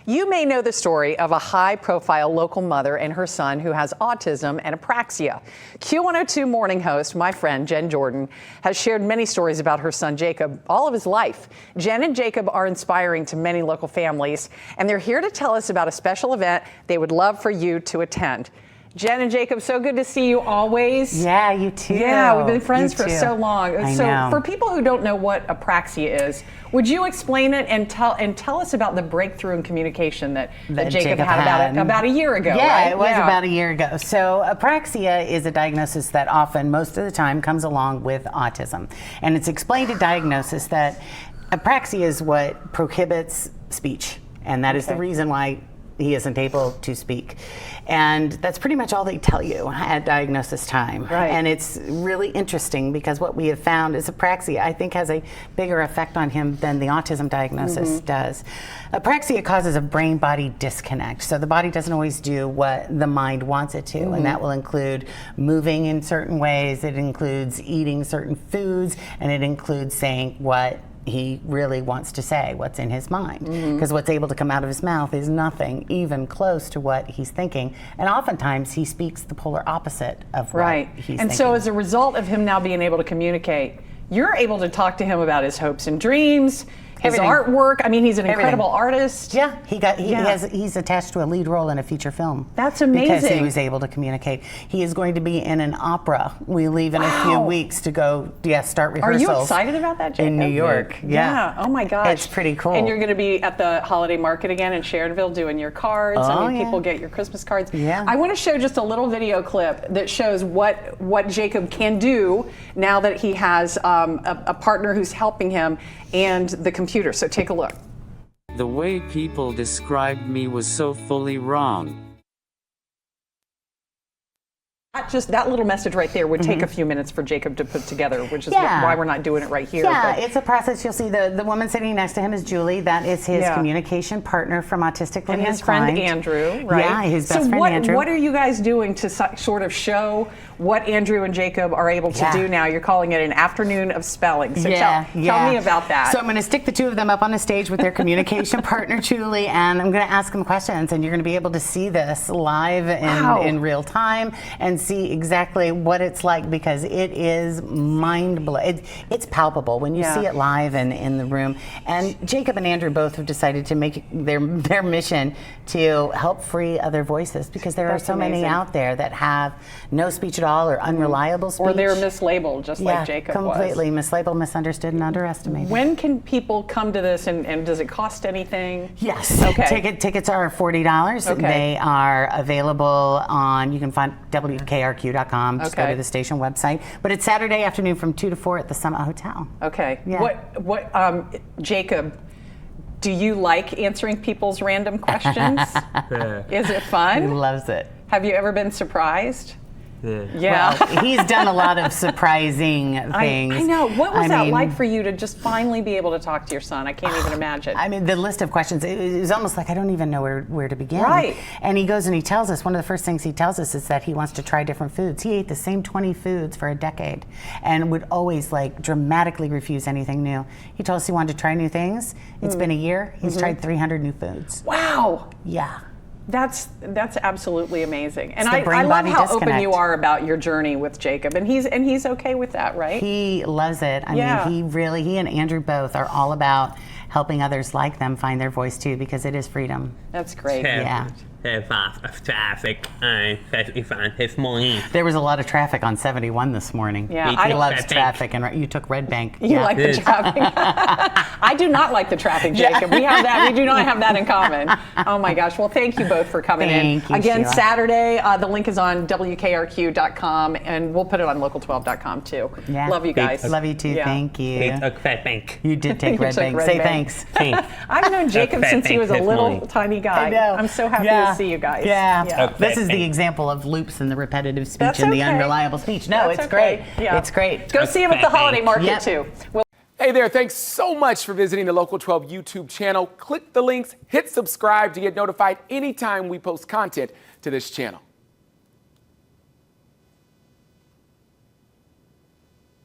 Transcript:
You may know the story of a high-profile local mother and her son who has autism and apraxia. Q102 morning host, my friend Jen Jordan, has shared many stories about her son Jacob all of his life. Jen and Jacob are inspiring to many local families, and they're here to tell us about a special event they would love for you to attend. Jen and Jacob, so good to see you always. Yeah, you too. Yeah, we've been friends for so long. I so know. For people who don't know what apraxia is, would you explain it and tell us about the breakthrough in communication that Jacob had about a year ago? Yeah, right? it was about a year ago. So apraxia is a diagnosis that often, most of the time, comes along with autism. And it's explained at diagnosis that apraxia is what prohibits speech. And that is the reason why he isn't able to speak. And that's pretty much all they tell you at diagnosis time. Right. And it's really interesting because what we have found is apraxia, I think, has a bigger effect on him than the autism diagnosis does. Apraxia causes a brain-body disconnect. So the body doesn't always do what the mind wants it to. And that will include moving in certain ways, it includes eating certain foods, and it includes saying what he really wants to say, what's in his mind. Because what's able to come out of his mouth is nothing even close to what he's thinking. And oftentimes he speaks the polar opposite of what he's thinking. And so as a result of him now being able to communicate, you're able to talk to him about his hopes and dreams, his artwork. I mean, he's an incredible artist. Yeah, he's attached to a lead role in a feature film. That's amazing. Because he was able to communicate. He is going to be in an opera. We leave in a few weeks to go, start rehearsals. Are you excited about that, Jacob? In New York. Yeah. Oh my gosh. It's pretty cool. And you're going to be at the holiday market again in Sharonville doing your cards. People get your Christmas cards. Yeah. I want to show just a little video clip that shows what Jacob can do now that he has a partner who's helping him and the computer. So take a look. The way people described me was so fully wrong. Just that little message right there would take a few minutes for Jacob to put together, which is why we're not doing it right here. Yeah, it's a process. You'll see the woman sitting next to him is Julie. That is his communication partner from Autistically and his friend Andrew, right? Yeah, his best friend Andrew. So what are you guys doing to sort of show what Andrew and Jacob are able to do now? You're calling it an afternoon of spelling. So tell me about that. So I'm going to stick the two of them up on the stage with their communication partner, Julie, and I'm going to ask them questions, and you're going to be able to see this live in real time and see exactly what it's like, because it is mind-blowing. It's palpable when you see it live and in the room. And Jacob and Andrew both have decided to make their mission to help free other voices, because there are so many out there that have no speech at all or unreliable speech. Or they're mislabeled, just like Jacob was. Completely mislabeled, misunderstood, and underestimated. When can people come to this, and does it cost anything? Yes. Okay. Tickets are $40. Okay. They are available on, you can find WKRQ.com. Just go to the station website. But it's Saturday afternoon from 2 to 4 at the Summit Hotel. Okay. Yeah. Jacob, do you like answering people's random questions? Is it fun? He loves it. Have you ever been surprised? Yeah. Well, he's done a lot of surprising things. I know. What was that like for you to just finally be able to talk to your son? I can't even imagine. I mean, the list of questions, it was almost like I don't even know where to begin. Right. And he goes and he tells us, one of the first things he tells us is that he wants to try different foods. He ate the same 20 foods for a decade and would always dramatically refuse anything new. He told us he wanted to try new things. It's been a year. He's tried 300 new foods. Wow. Yeah. That's absolutely amazing, and I love how open you are about your journey with Jacob, and he's okay with that, right? He loves it. I mean, he and Andrew both are all about helping others like them find their voice too, because it is freedom. That's great. Yeah. Traffic on 71 this morning. There was a lot of traffic on 71 this morning. Yeah, he loves traffic, and you took Red Bank. You like the traffic? I do not like the traffic, Jacob. We have that. We do not have that in common. Oh my gosh. Well, thank you both for coming in. Thank you, again, Sheila. Saturday. The link is on WKRQ.com, and we'll put it on local12.com too. Yeah. Love you guys. Love you too. Yeah. Thank you. They took Red Bank. You did take Red Bank. Say thanks. I've known Jacob since he was a little tiny guy. I know. I'm so happy to see you guys. Yeah. Yeah. This is the example of loops and the repetitive speech That's and the okay. unreliable speech. No, That's it's great. Yeah. It's great. Go see him at the holiday market Yep. too. Hey there, thanks so much for visiting the Local 12 YouTube channel. Click the links, hit subscribe to get notified anytime we post content to this channel.